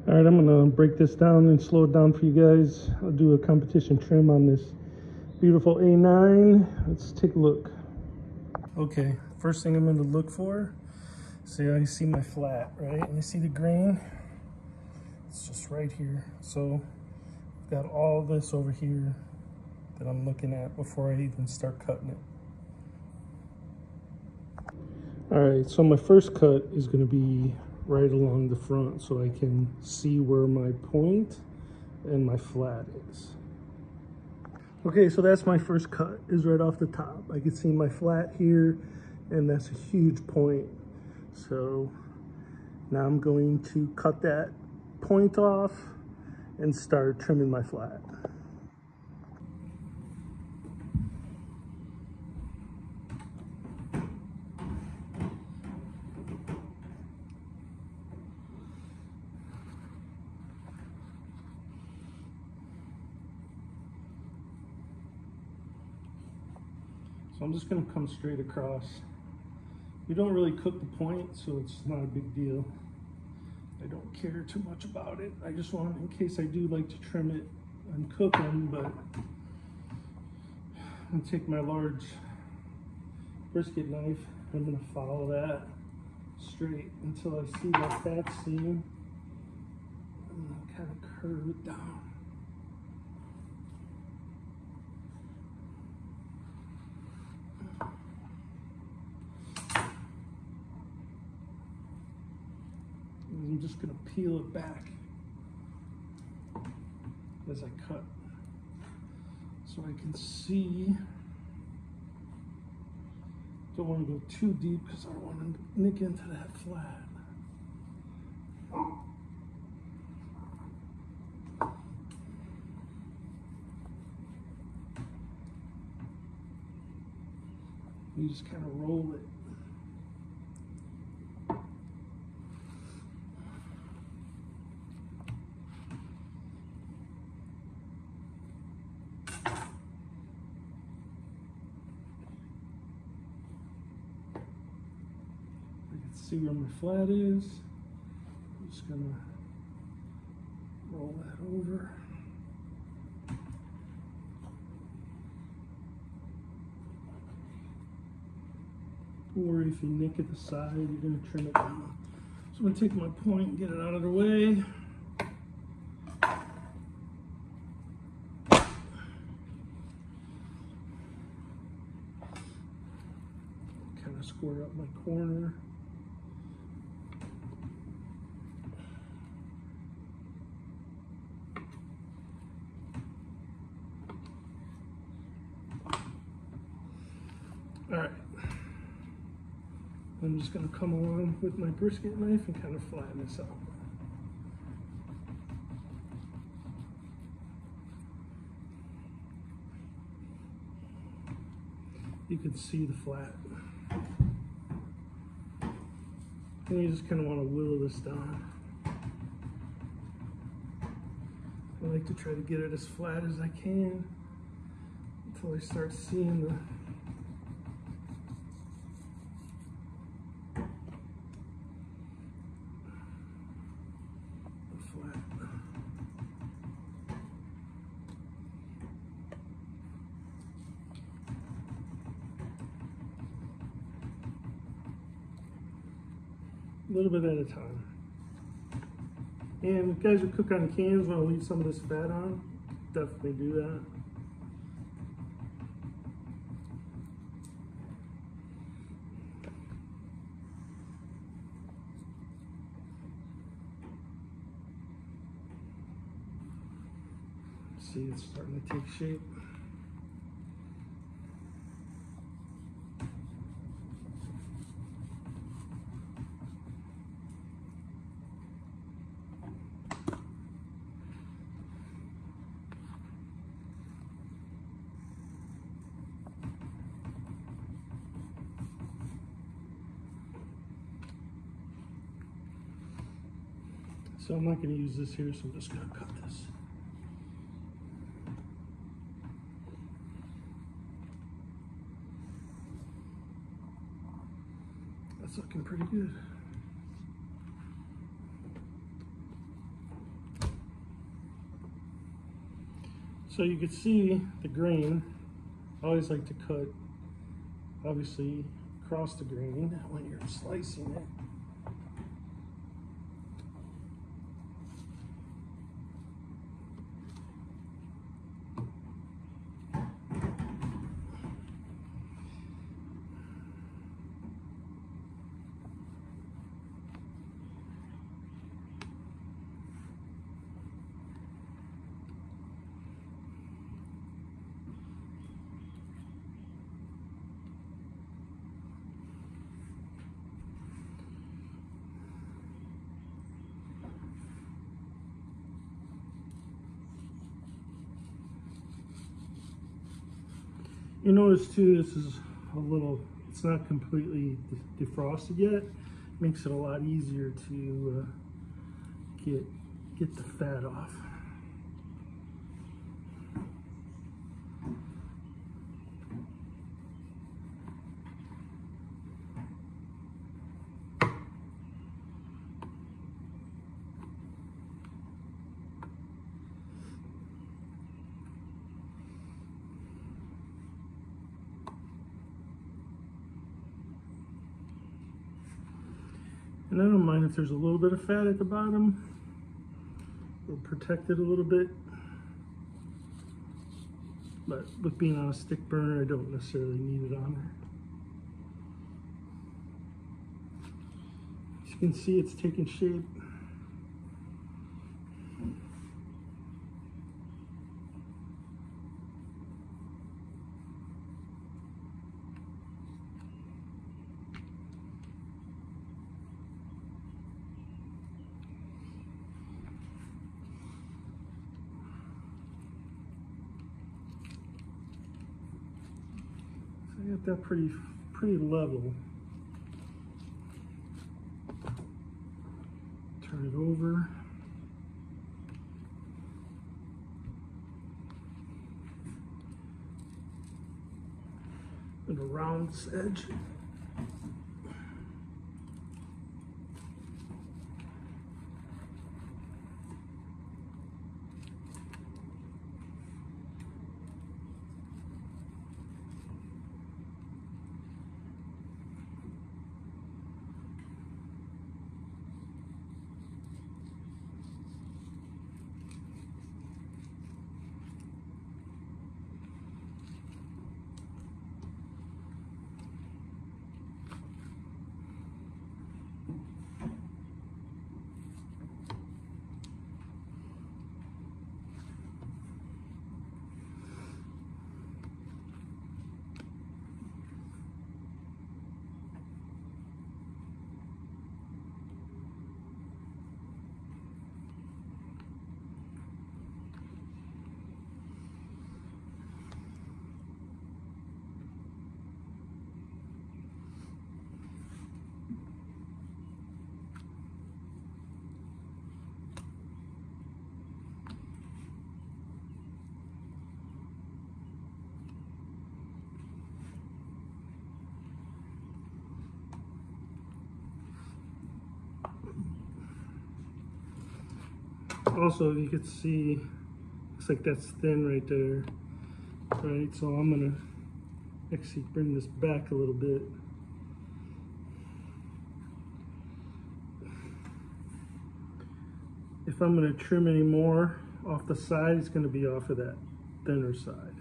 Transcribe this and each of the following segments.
All right, I'm gonna break this down and slow it down for you guys. I'll do a competition trim on this beautiful A9. Let's take a look. Okay, first thing I'm gonna look for, I see my flat, right? And I see the grain, it's just right here. So I've got all this over here that I'm looking at before I even start cutting it. All right, so my first cut is gonna be right along the front so I can see where my point and my flat is. Okay, so that's my first cut, is right off the top. I can see my flat here, and that's a huge point. So now I'm going to cut that point off and start trimming my flat. So I'm just gonna come straight across. We don't really cook the point, so it's not a big deal. I don't care too much about it. I just want, in case I do like to trim it and cook them, but I'm gonna take my large brisket knife. I'm gonna follow that straight until I see my fat seam. I'm gonna kind of curve it down. I'm just going to peel it back as I cut so I can see. Don't want to go too deep because I don't want to nick into that flat. You just kind of roll it. See where my flat is. I'm just gonna roll that over. Or if you nick at the side, you're gonna trim it down. So I'm gonna take my point and get it out of the way. Kind of square up my corner. All right, I'm just going to come along with my brisket knife and kind of flatten this out. You can see the flat. And you just kind of want to whittle this down. I like to try to get it as flat as I can until I start seeing the flat. A little bit at a time. And if guys who cook on cans want to leave some of this fat on, definitely do that. See, it's starting to take shape. So I'm not going to use this here, so I'm just going to cut this. That's looking pretty good. So you can see the grain. I always like to cut, obviously, across the grain when you're slicing it. You notice too, this is a little, it's not completely defrosted yet. Makes it a lot easier to get the fat off. And I don't mind if there's a little bit of fat at the bottom. It'll protect it a little bit. But with being on a stick burner, I don't necessarily need it on there. As you can see, it's taking shape. I got that pretty level. Turn it over. And around this edge. Also, you can see, looks like that's thin right there, right? So I'm gonna actually bring this back a little bit. If I'm gonna trim any more off the side, it's gonna be off of that thinner side.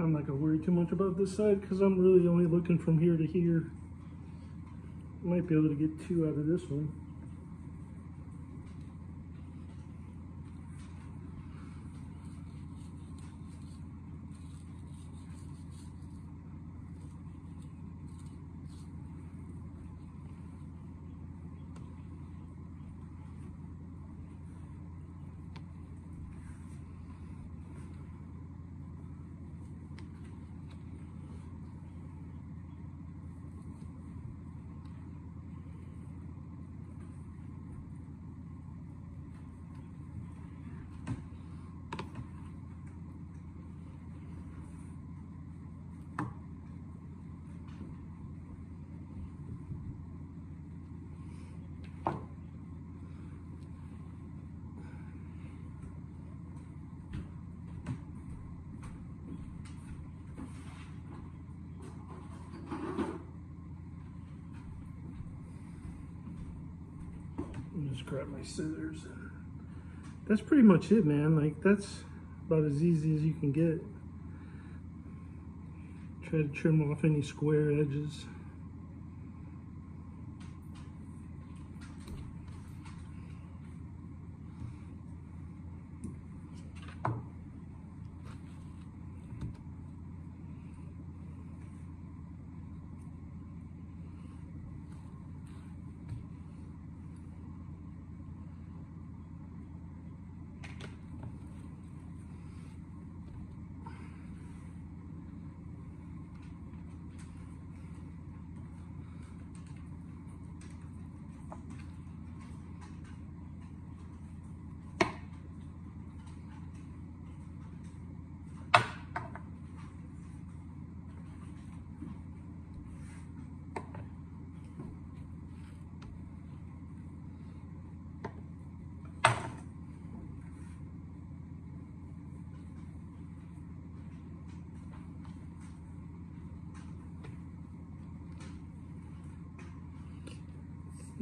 I'm not gonna worry too much about this side because I'm really only looking from here to here. Might be able to get 2 out of this one. Just grab my scissors. That's pretty much it, man. Like, that's about as easy as you can get. Try to trim off any square edges.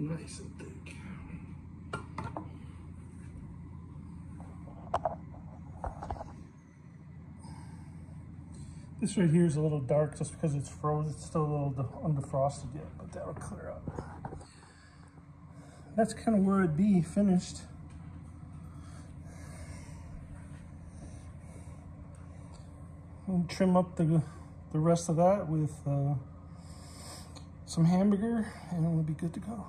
Nice and thick. This right here is a little dark just because it's frozen. It's still a little undefrosted yet, but that'll clear up. That's kind of where it'd be finished. We'll trim up the rest of that with some hamburger and we'll be good to go.